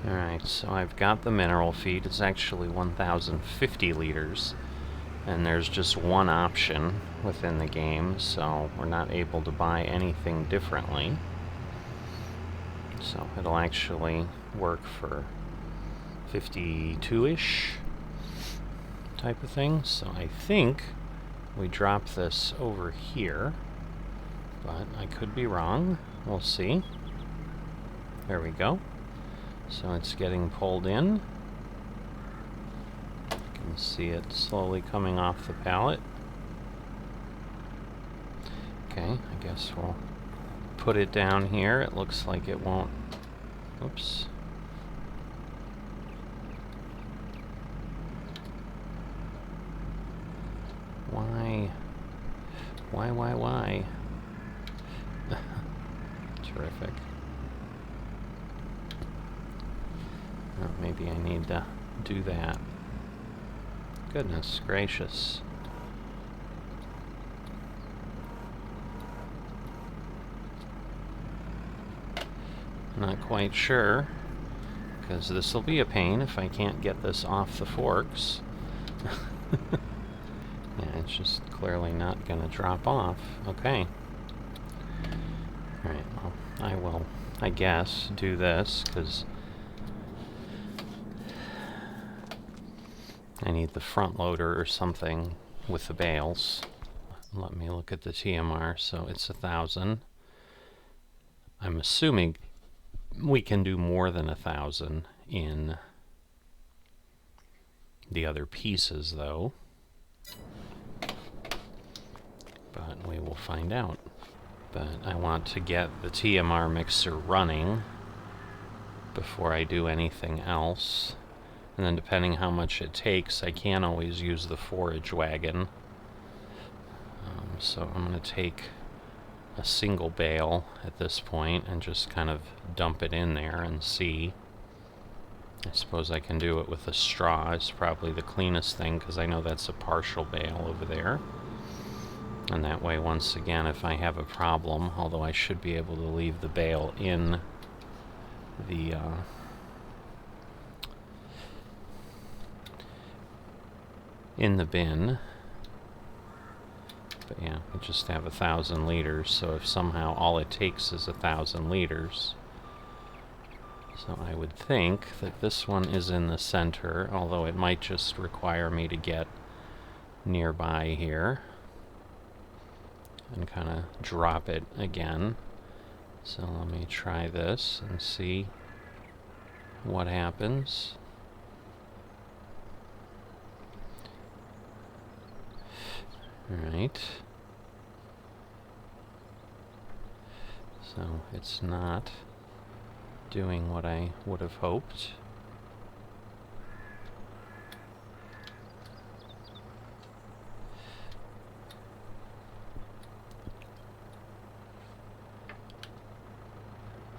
Alright, so I've got the mineral feed. It's actually 1,050 liters. And there's just one option within the game, so we're not able to buy anything differently. So it'll actually work for 52-ish type of thing. So I think we drop this over here, but I could be wrong. We'll see. There we go. So it's getting pulled in. You can see it slowly coming off the pallet. Okay, I guess we'll put it down here. It looks like it won't. Oops. Why? Why? Terrific. Oh, maybe I need to do that. Goodness gracious. Not quite sure, because this will be a pain if I can't get this off the forks. Yeah, it's just clearly not going to drop off. Okay. Alright, well, I will, I guess, do this, because I need the front loader or something with the bales. Let me look at the TMR. So it's 1,000. I'm assuming we can do more than 1,000 in the other pieces, though. But we will find out. But I want to get the TMR mixer running before I do anything else. And then depending how much it takes, I can always use the forage wagon. So I'm going to take a single bale at this point and just kind of dump it in there and see. I suppose I can do it with a straw. It's probably the cleanest thing, because I know that's a partial bale over there. And that way, once again, if I have a problem, although I should be able to leave the bale in the bin. But yeah, we just have 1,000 liters, so if somehow all it takes is 1,000 liters. So I would think that this one is in the center, although it might just require me to get nearby here and kind of drop it again. So let me try this and see what happens. Alright. So it's not doing what I would have hoped.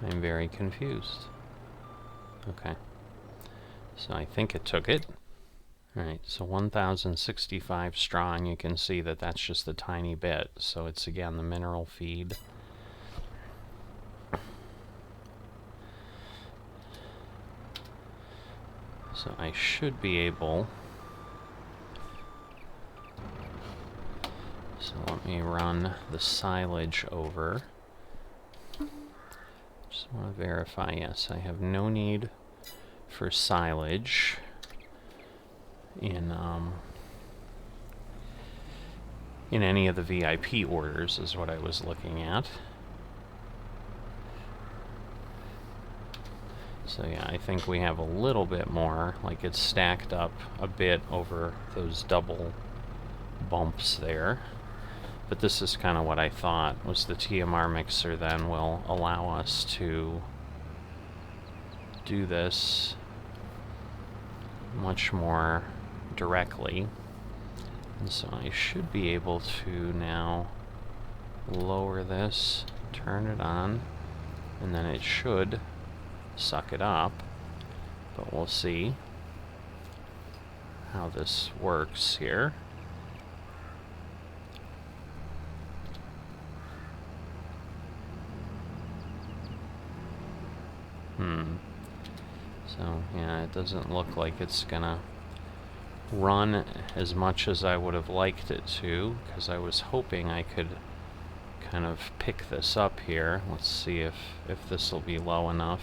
I'm very confused. Okay. So I think it took it. Alright, so 1,065 straw, and you can see that that's just a tiny bit. So it's, again, the mineral feed. So I should be able... So let me run the silage over. Just want to verify, yes, I have no need for silage in any of the VIP orders, is what I was looking at. So yeah, I think we have a little bit more, like it's stacked up a bit over those double bumps there. But this is kind of what I thought, was the TMR mixer then will allow us to do this much more directly. And so I should be able to now lower this, turn it on, and then it should suck it up. But we'll see how this works here. So, yeah, it doesn't look like it's gonna run as much as I would have liked it to, because I was hoping I could kind of pick this up here. Let's see if this will be low enough.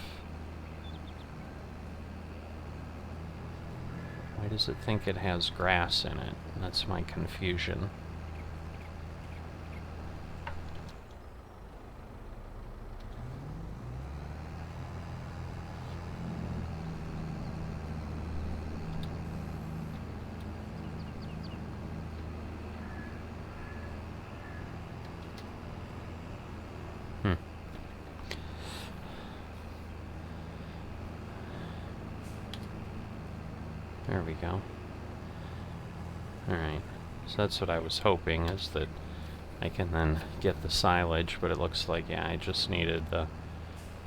Why does it think it has grass in it? That's my confusion. There we go. Alright, so that's what I was hoping, is that I can then get the silage, but it looks like, yeah, I just needed the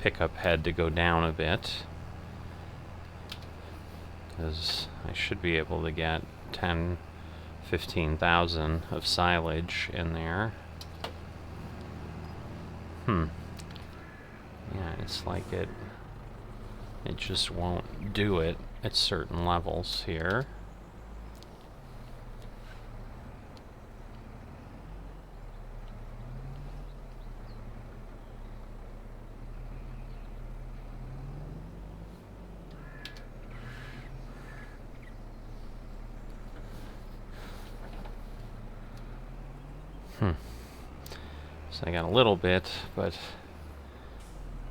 pickup head to go down a bit, because I should be able to get 15,000 of silage in there. Yeah, it's like it just won't do it at certain levels here. So I got a little bit, but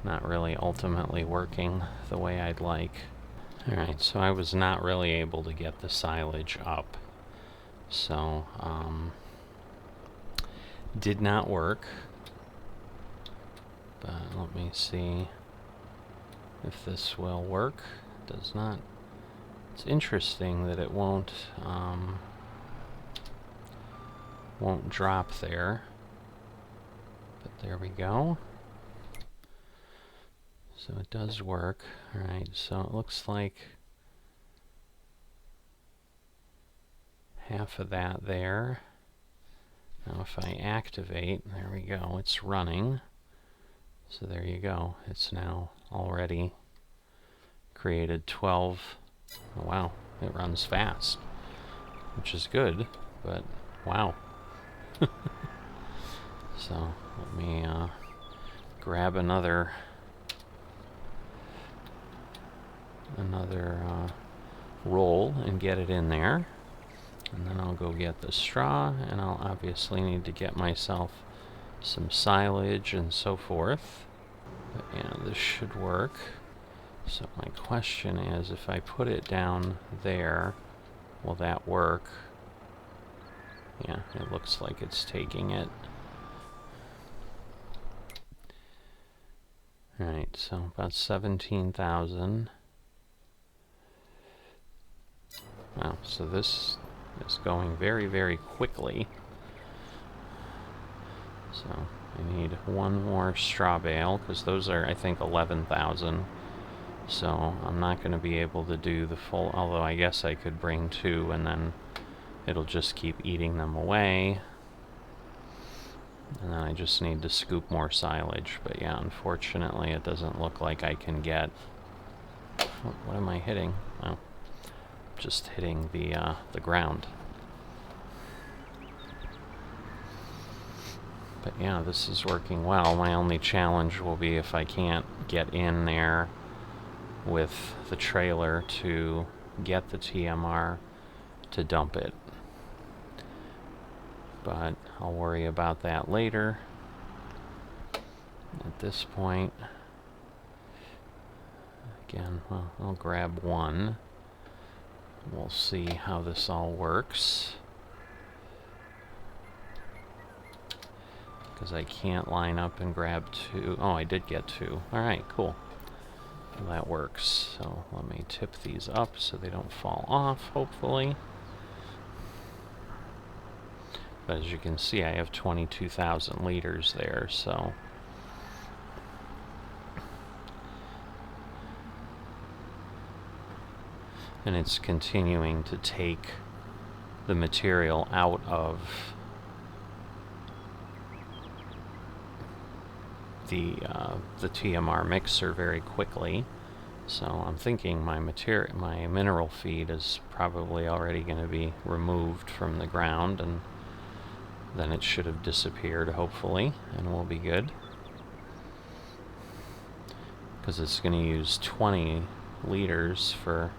not really ultimately working the way I'd like. Alright, so I was not really able to get the silage up. So, did not work. But let me see if this will work. It does not. It's interesting that it won't drop there. But there we go. So it does work. Alright, so it looks like half of that there. Now if I activate, there we go, it's running. So there you go. It's now already created 12. Oh, wow, it runs fast, which is good, but wow. So let me grab another roll and get it in there, and then I'll go get the straw, and I'll obviously need to get myself some silage and so forth. But yeah, this should work. So my question is, if I put it down there, will that work? Yeah, it looks like it's taking it. Alright, so about 17,000. Wow, so this is going very, very quickly. So I need one more straw bale, because those are, I think, 11,000. So I'm not going to be able to do the full, although I guess I could bring 2 and then it'll just keep eating them away. And then I just need to scoop more silage. But yeah, unfortunately it doesn't look like I can get... What am I hitting? Oh, just hitting the ground. But yeah, this is working well. My only challenge will be if I can't get in there with the trailer to get the TMR to dump it. But I'll worry about that later. At this point, again, well, I'll grab one. We'll see how this all works, because I can't line up and grab 2. Oh, I did get 2. Alright, cool. Well, that works. So let me tip these up so they don't fall off, hopefully. But as you can see, I have 22,000 liters there, so... And it's continuing to take the material out of the TMR mixer very quickly. So I'm thinking my mineral feed is probably already going to be removed from the ground, and then it should have disappeared, hopefully, and we'll be good. Because it's going to use 20 liters for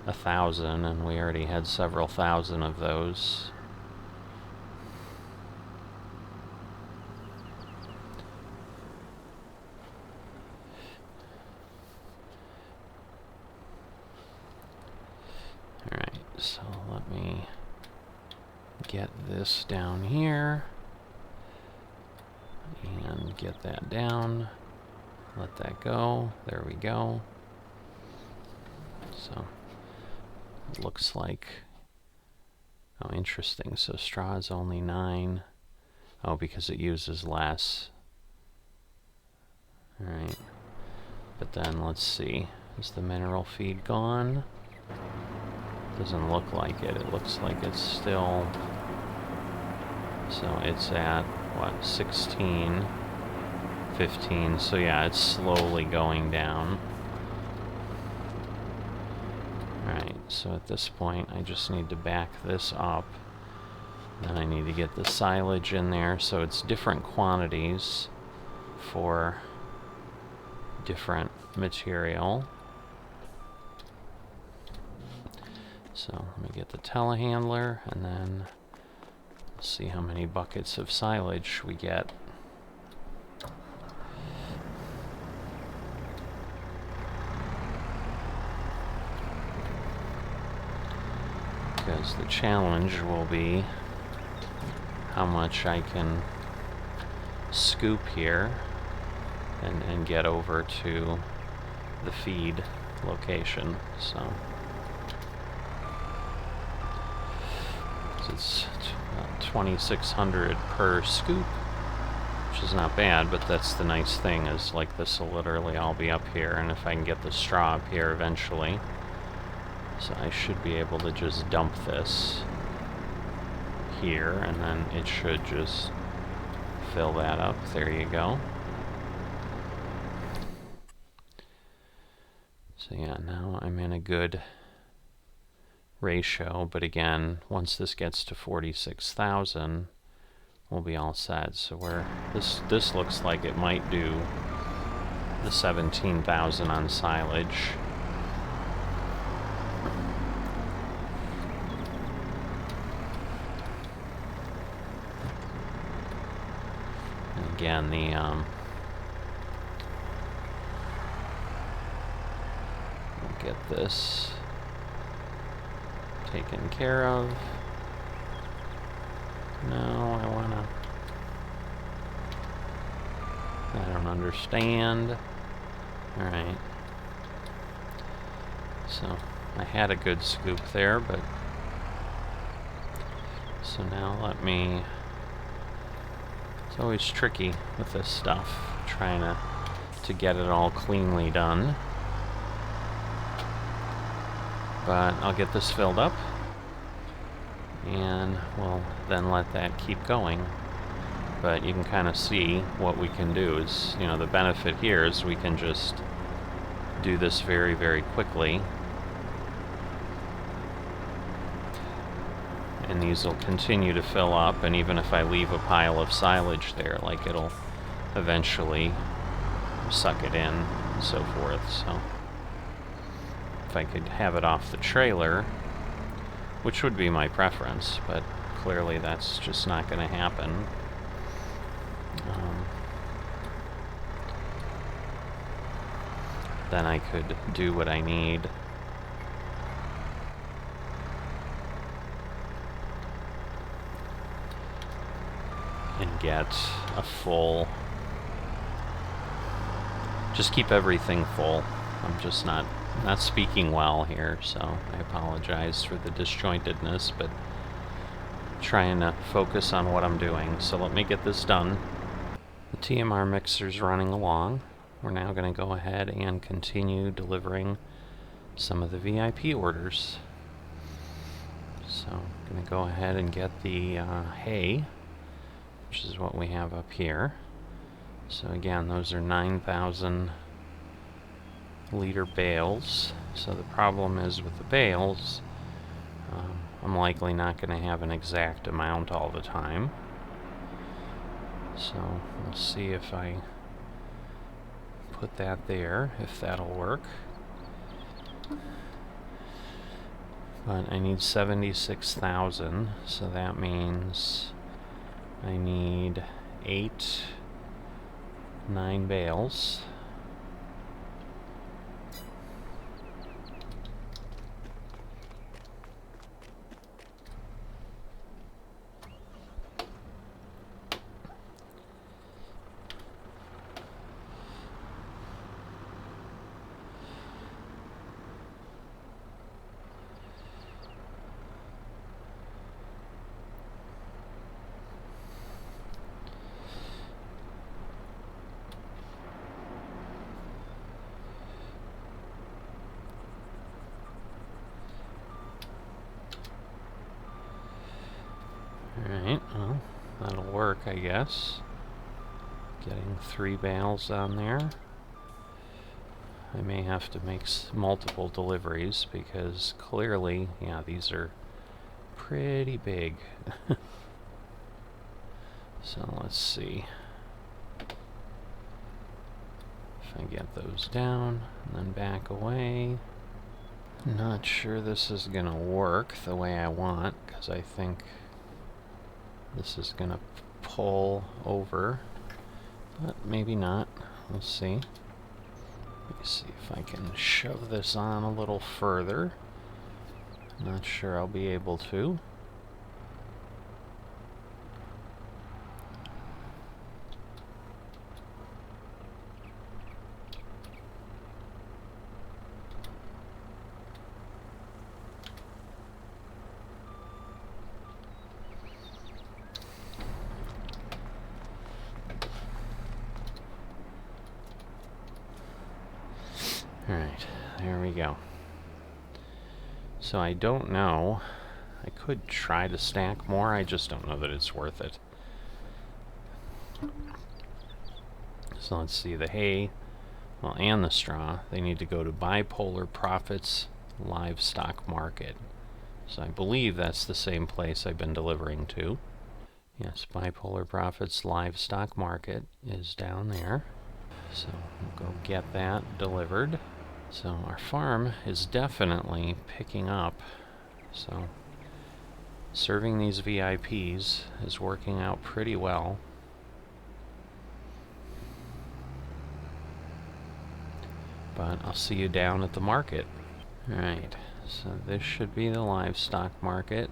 1,000, and we already had several thousand of those. Alright, so let me get this down here and get that down. Let that go. There we go. So it looks like, oh, interesting. So straw is only 9. Oh, because it uses less. Alright. But then let's see. Is the mineral feed gone? Doesn't look like it. It looks like it's still, so it's at what, 16, 15. So yeah, it's slowly going down. Alright, so at this point I just need to back this up. Then I need to get the silage in there, so it's different quantities for different material. So let me get the telehandler, and then see how many buckets of silage we get. Because the challenge will be how much I can scoop here and get over to the feed location. So it's 2,600 per scoop, which is not bad, but that's the nice thing, is like this will literally all be up here, and if I can get the straw up here eventually, so I should be able to just dump this here, and then it should just fill that up. There you go. So yeah, now I'm in a good ratio, but again, once this gets to 46,000, we'll be all set. So this looks like it might do the 17,000 on silage. And again, we'll get this taken care of. No, I don't understand. Alright. So, I had a good scoop there, but... So now let me... It's always tricky with this stuff, trying to get it all cleanly done. But I'll get this filled up, and we'll then let that keep going. But you can kind of see what we can do is, you know, the benefit here is we can just do this very, very quickly. And these will continue to fill up, and even if I leave a pile of silage there, like, it'll eventually suck it in and so forth. So if I could have it off the trailer, which would be my preference, but clearly that's just not going to happen. Then I could do what I need. And get a full... Just keep everything full. I'm just not speaking well here, so I apologize for the disjointedness, but trying to focus on what I'm doing. So let me get this done. The TMR mixer's running along. We're now going to go ahead and continue delivering some of the VIP orders. So I'm going to go ahead and get the hay, which is what we have up here. So again, those are 9,000 liter bales. So the problem is with the bales, I'm likely not going to have an exact amount all the time. So we'll see if I put that there, if that'll work. But I need 76,000, so that means I need 9 bales. Alright, well, that'll work, I guess. Getting 3 bales on there. I may have to make multiple deliveries because clearly, yeah, these are pretty big. So let's see if I get those down and then back away. Not sure this is gonna work the way I want, because I think this is gonna pull over, but maybe not. We'll see. Let me see if I can shove this on a little further. Not sure I'll be able to. Alright, there we go. So I don't know. I could try to stack more, I just don't know that it's worth it. So let's see, the hay, well, and the straw, they need to go to Bipolar Profits Livestock Market. So I believe that's the same place I've been delivering to. Yes, Bipolar Profits Livestock Market is down there. So we'll go get that delivered. So our farm is definitely picking up. So serving these VIPs is working out pretty well. But I'll see you down at the market. Alright, so this should be the livestock market.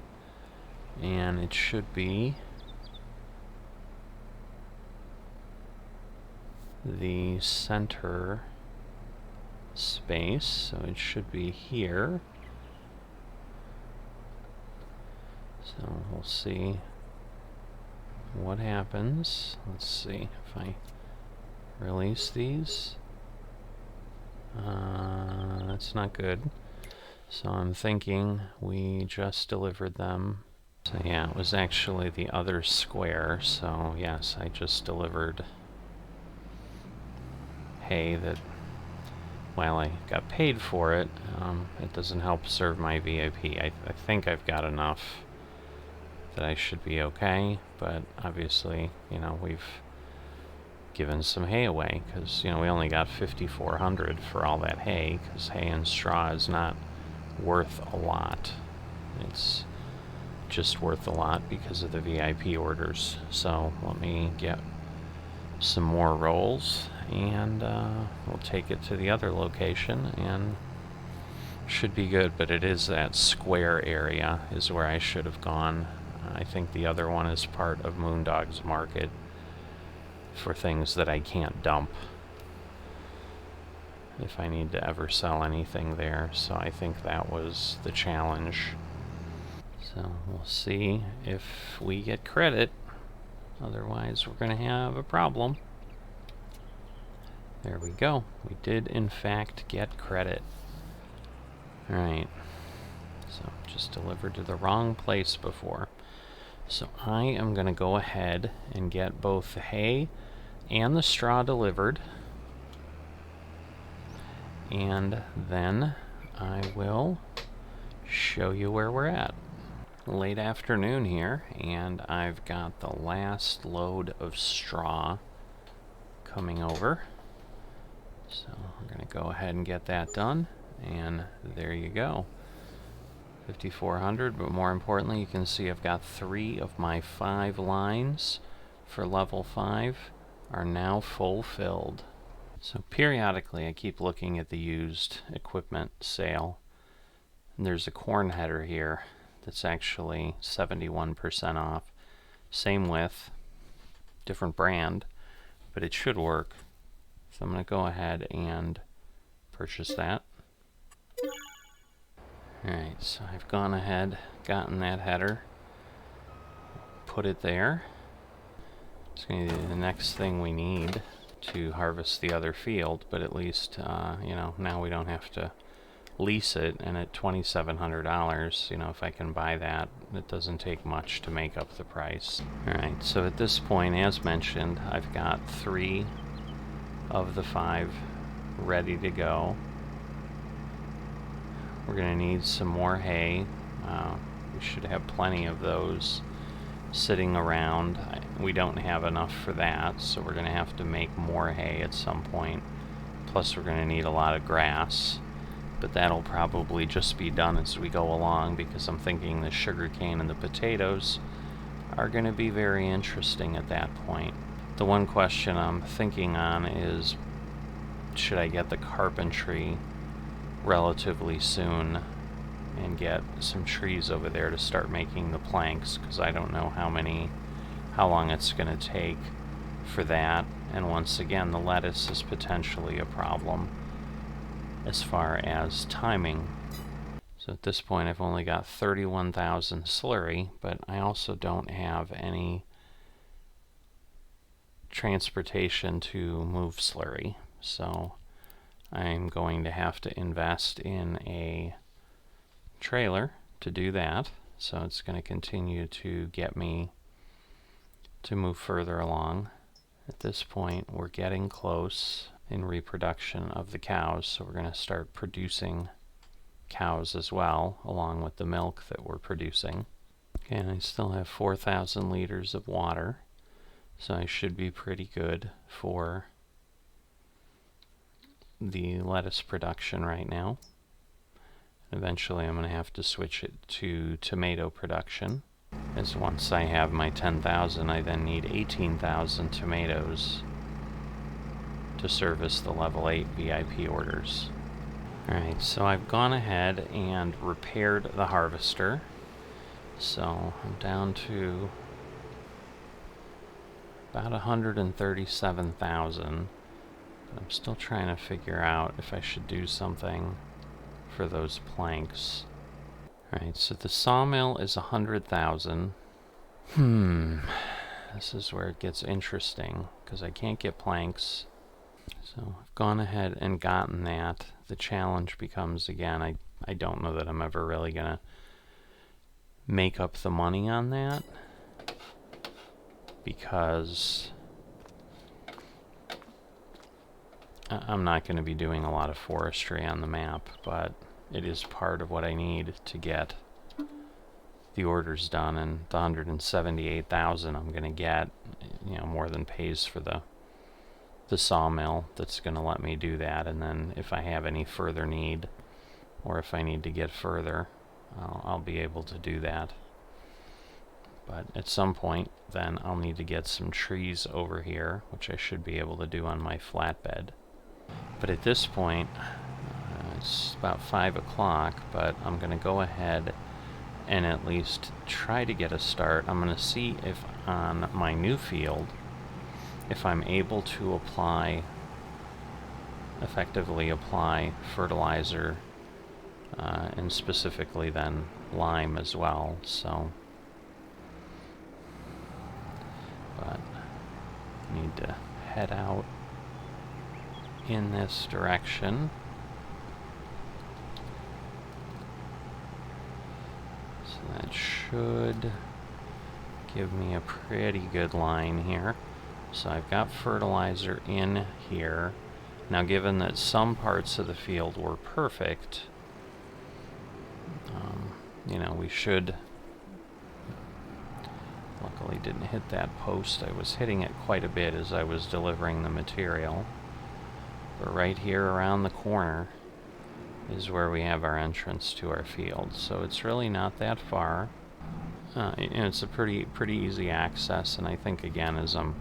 And it should be the center space, so it should be here. So we'll see what happens. Let's see if I release these. That's not good. So I'm thinking we just delivered them. So yeah, it was actually the other square. So yes, I just delivered hay that, while I got paid for it, it doesn't help serve my VIP. I think I've got enough that I should be okay, but obviously, you know, we've given some hay away, because, you know, we only got 5,400 for all that hay, because hay and straw is not worth a lot. It's just worth a lot because of the VIP orders. So let me get some more rolls, and we'll take it to the other location, and should be good. But it is that square area is where I should have gone. I think the other one is part of Moondog's market for things that I can't dump if I need to ever sell anything there. So I think that was the challenge. So we'll see if we get credit. Otherwise, we're going to have a problem. There we go. We did, in fact, get credit. Alright. So, just delivered to the wrong place before. So, I am going to go ahead and get both the hay and the straw delivered. and then I will show you where we're at. Late afternoon here, and I've got the last load of straw coming over. So we're going to go ahead and get that done, and there you go. 5,400, but more importantly, you can see I've got 3 of my 5 lines for level 5 are now fulfilled. So periodically I keep looking at the used equipment sale. And there's a corn header here that's actually 71% off. Same width, different brand, but it should work. So I'm going to go ahead and purchase that. Alright, so I've gone ahead, gotten that header, put it there. It's going to be the next thing we need to harvest the other field, but at least, now we don't have to lease it, and at $2,700, if I can buy that, it doesn't take much to make up the price. Alright, so at this point, as mentioned, I've got 3 of the 5 ready to go. We're going to need some more hay. We should have plenty of those sitting around. We don't have enough for that, so we're going to have to make more hay at some point. Plus we're going to need a lot of grass, but that'll probably just be done as we go along, because I'm thinking the sugarcane and the potatoes are going to be very interesting at that point. The one question I'm thinking on is, should I get the carpentry relatively soon and get some trees over there to start making the planks, because I don't know how long it's going to take for that. And once again, the lettuce is potentially a problem as far as timing. So at this point I've only got 31,000 slurry, but I also don't have any transportation to move slurry, so I'm going to have to invest in a trailer to do that. So it's going to continue to get me to move further along. At this point we're getting close in reproduction of the cows, so we're going to start producing cows as well, along with the milk that we're producing. Okay, and I still have 4,000 liters of water, so I should be pretty good for the lettuce production right now. Eventually I'm going to have to switch it to tomato production, as once I have my 10,000 I then need 18,000 tomatoes to service the level 8 VIP orders. Alright, so I've gone ahead and repaired the harvester, so I'm down to about 137,000. I'm still trying to figure out if I should do something for those planks. Alright, so the sawmill is 100,000. This is where it gets interesting, because I can't get planks. So I've gone ahead and gotten that. The challenge becomes, again, I don't know that I'm ever really going to make up the money on that, because I'm not going to be doing a lot of forestry on the map, but it is part of what I need to get the orders done, and the 178,000 I'm going to get, more than pays for the sawmill that's going to let me do that. And then if I have any further need, or if I need to get further, I'll be able to do that. But at some point then I'll need to get some trees over here, which I should be able to do on my flatbed. But at this point, it's about 5 o'clock, but I'm going to go ahead and at least try to get a start. I'm going to see if on my new field, if I'm able to effectively apply fertilizer, and specifically then lime as well. So, but I need to head out in this direction. So that should give me a pretty good line here. So I've got fertilizer in here. Now, given that some parts of the field were perfect, you know, we should... Luckily didn't hit that post. I was hitting it quite a bit as I was delivering the material. But right here around the corner is where we have our entrance to our field. So it's really not that far. It's a pretty easy access, and I think, again, as I'm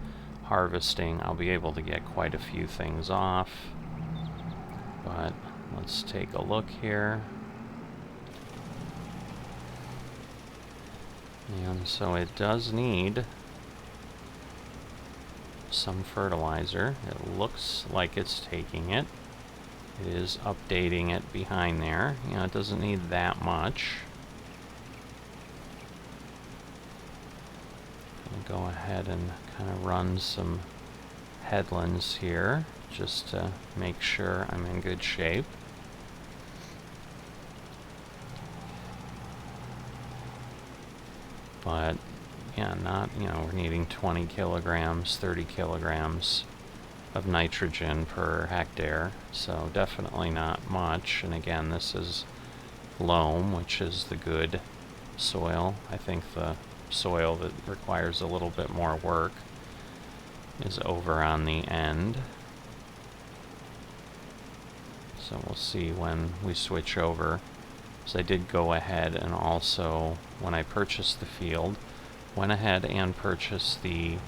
harvesting, I'll be able to get quite a few things off. But let's take a look here. And so it does need some fertilizer. It looks like it's taking it. It is updating it behind there. You know, it doesn't need that much. I'll go ahead and kind of run some headlands here just to make sure I'm in good shape. But yeah, not, you know, we're needing 20 kilograms, 30 kilograms of nitrogen per hectare, so definitely not much. And again, this is loam, which is the good soil. I think the soil that requires a little bit more work is over on the end. So we'll see when we switch over. So I did go ahead and also, when I purchased the field, went ahead and purchased the,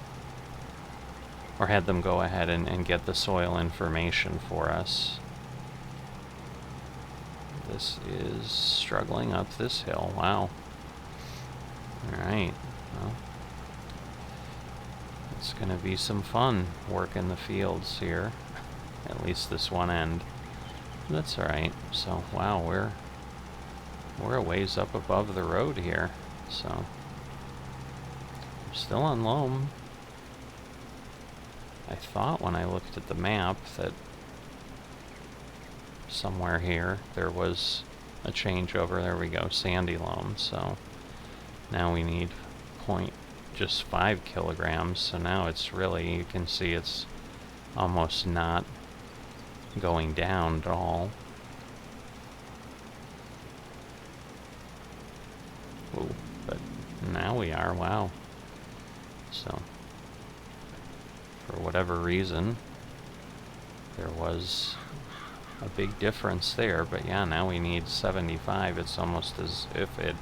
or had them go ahead and get the soil information for us. This is struggling up this hill. Wow. Alright. Well, it's going to be some fun working the fields here. At least this one end. That's alright. So, wow, we're a ways up above the road here. So, I'm still on loam. I thought when I looked at the map that somewhere here there was a changeover. There we go, sandy loam. So now we need just 5 kilograms. So now it's really, you can see it's almost not going down at all. Ooh, but now we are, wow. So, for whatever reason, there was a big difference there, but yeah, now we need 75. It's almost as if it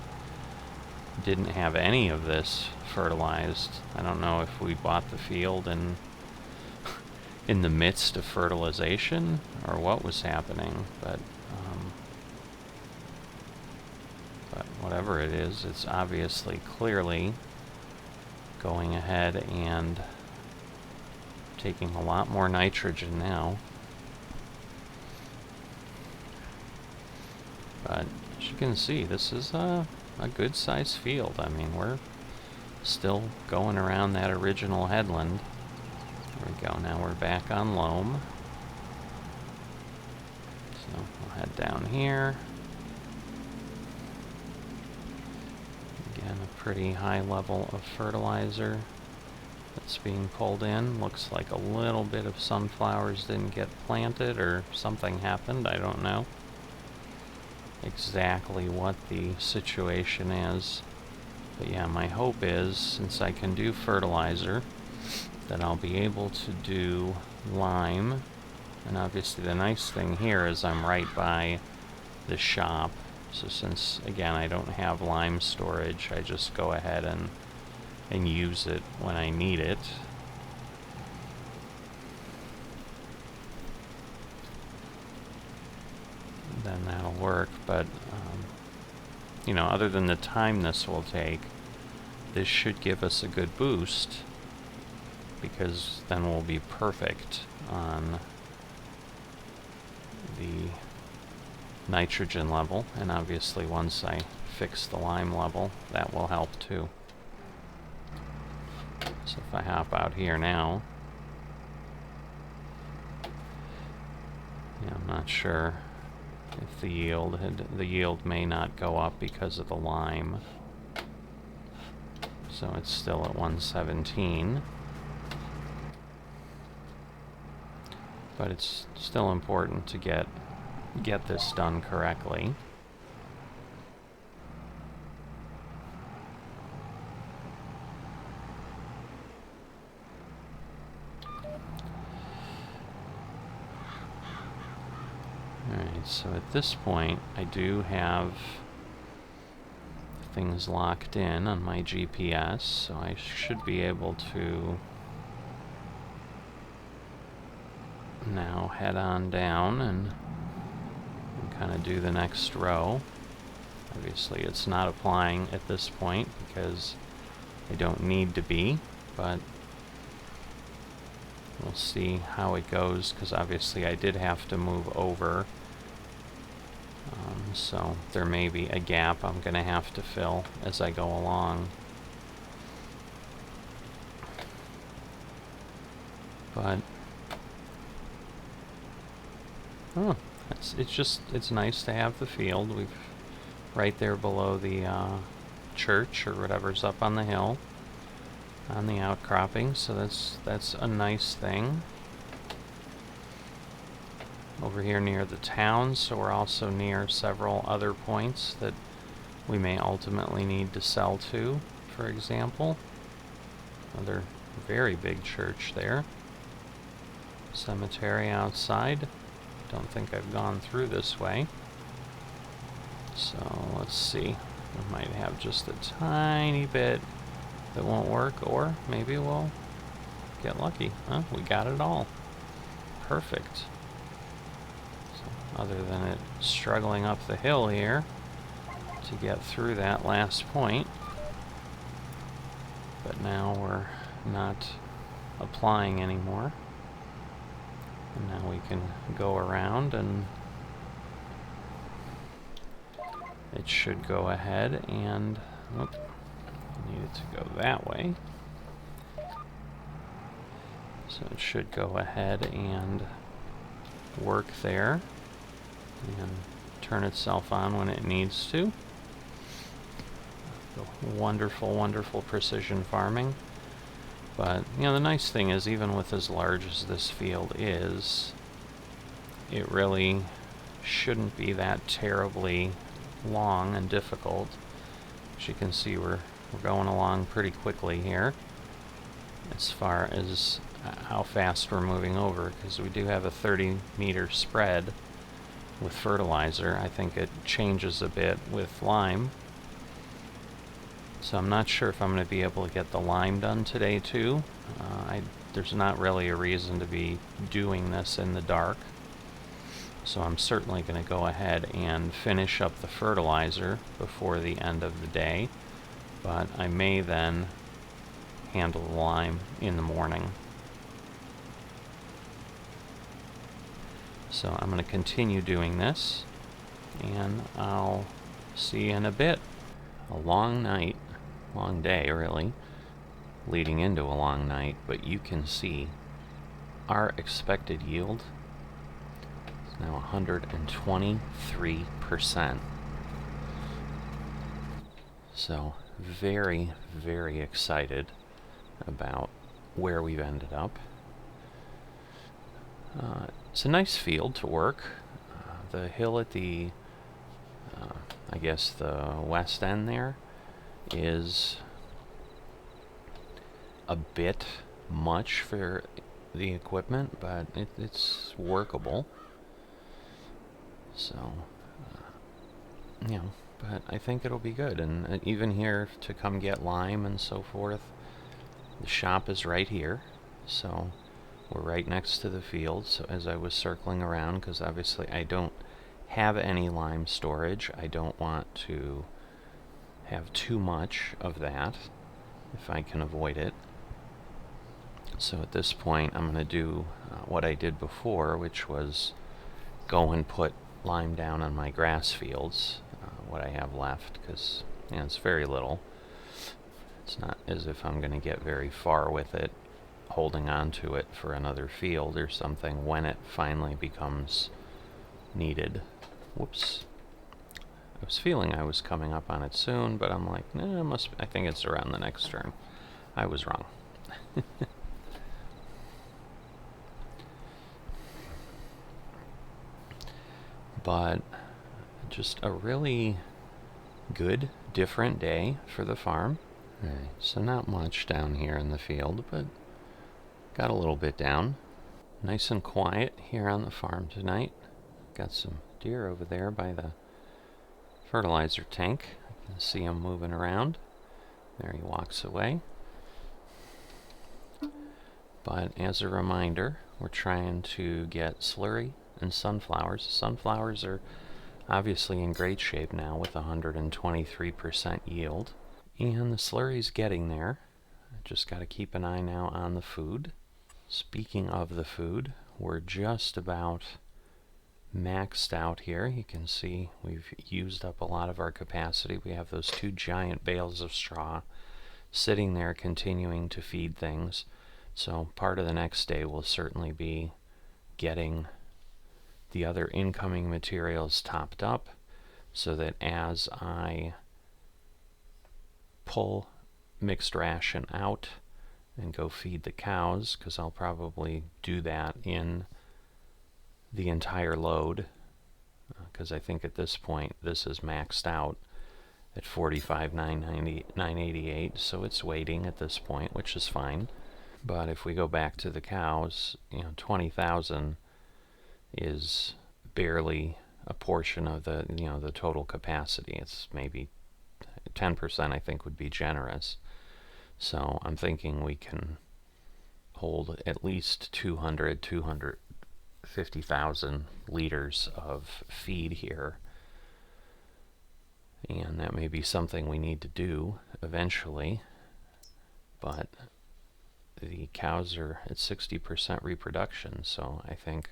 didn't have any of this fertilized. I don't know if we bought the field in the midst of fertilization or what was happening, but whatever it is, it's obviously clearly going ahead and taking a lot more nitrogen now. But as you can see, this is a good sized field. I mean, we're still going around that original headland. There we go, now we're back on loam. So we'll head down here. Again, a pretty high level of fertilizer that's being pulled in. Looks like a little bit of sunflowers didn't get planted or something happened. I don't know exactly what the situation is. But yeah, my hope is, since I can do fertilizer, that I'll be able to do lime. And obviously the nice thing here is I'm right by the shop. So since, again, I don't have lime storage, I just go ahead and use it when I need it. Then that'll work, but you know, other than the time this will take, this should give us a good boost, because then we'll be perfect on the nitrogen level, and obviously once I fix the lime level, that will help too. So if I hop out here now, yeah, I'm not sure if the yield may not go up because of the lime. So it's still at 117. but it's still important to get this done correctly. Alright, so at this point I do have things locked in on my GPS, so I should be able to now head on down and kind of do the next row. Obviously it's not applying at this point because I don't need to be, but we'll see how it goes, because obviously I did have to move over, so there may be a gap I'm going to have to fill as I go along. But it's nice to have the field. We've right there below the church or whatever's up on the hill on the outcropping, so that's a nice thing. Over here near the town, so we're also near several other points that we may ultimately need to sell to, for example. Another very big church there. Cemetery outside. Don't think I've gone through this way. So let's see. We might have just a tiny bit that won't work, or maybe we'll get lucky. Huh? We got it all. Perfect. So, other than it struggling up the hill here to get through that last point. But now we're not applying anymore. And now we can go around, and it should go ahead and... Whoop, need it to go that way. So it should go ahead and work there and turn itself on when it needs to. Wonderful, wonderful precision farming. But, you know, the nice thing is, even with as large as this field is, it really shouldn't be that terribly long and difficult. As you can see, we're going along pretty quickly here as far as how fast we're moving over, because we do have a 30-meter spread with fertilizer. I think it changes a bit with lime. So I'm not sure if I'm going to be able to get the lime done today too. There's not really a reason to be doing this in the dark. So I'm certainly going to go ahead and finish up the fertilizer before the end of the day. But I may then handle the lime in the morning. So I'm going to continue doing this, and I'll see you in a bit. A long night. Long day, really, leading into a long night, but you can see our expected yield is now 123%. So very, very excited about where we've ended up. It's a nice field to work. The hill at the, I guess the west end there, is a bit much for the equipment, but it's workable. So, you know, but I think it'll be good. And even here to come get lime and so forth, the shop is right here. So we're right next to the field. So as I was circling around, because obviously I don't have any lime storage, I don't want to have too much of that if I can avoid it. So at this point I'm going to do what I did before, which was go and put lime down on my grass fields, what I have left, because you know, it's very little. It's not as if I'm going to get very far with it, holding on to it for another field or something when it finally becomes needed. Whoops. I was feeling I was coming up on it soon, but I'm like, nah, I think it's around the next turn. I was wrong. But just a really good, different day for the farm. Alright, so not much down here in the field, but got a little bit down. Nice and quiet here on the farm tonight. Got some deer over there by the fertilizer tank. I can see him moving around. There he walks away. But as a reminder, we're trying to get slurry and sunflowers. Sunflowers are obviously in great shape now with 123% yield. And the slurry's getting there. I just got to keep an eye now on the food. Speaking of the food, we're just about maxed out here. You can see we've used up a lot of our capacity. We have those 2 giant bales of straw sitting there continuing to feed things. So part of the next day will certainly be getting the other incoming materials topped up so that as I pull mixed ration out and go feed the cows, because I'll probably do that in the entire load, because I think at this point this is maxed out at 45,988, so it's waiting at this point, which is fine. But if we go back to the cows, 20,000 is barely a portion of the the total capacity. It's maybe 10%, I think, would be generous. So I'm thinking we can hold at least 250,000 liters of feed here. And that may be something we need to do eventually. But the cows are at 60% reproduction, so I think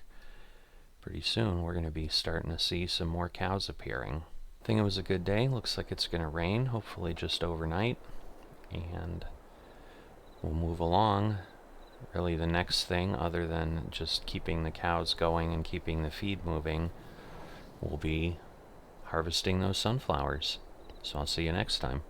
pretty soon we're going to be starting to see some more cows appearing. I think it was a good day. Looks like it's going to rain, hopefully just overnight. And we'll move along. Really the next thing, other than just keeping the cows going and keeping the feed moving, will be harvesting those sunflowers. So I'll see you next time.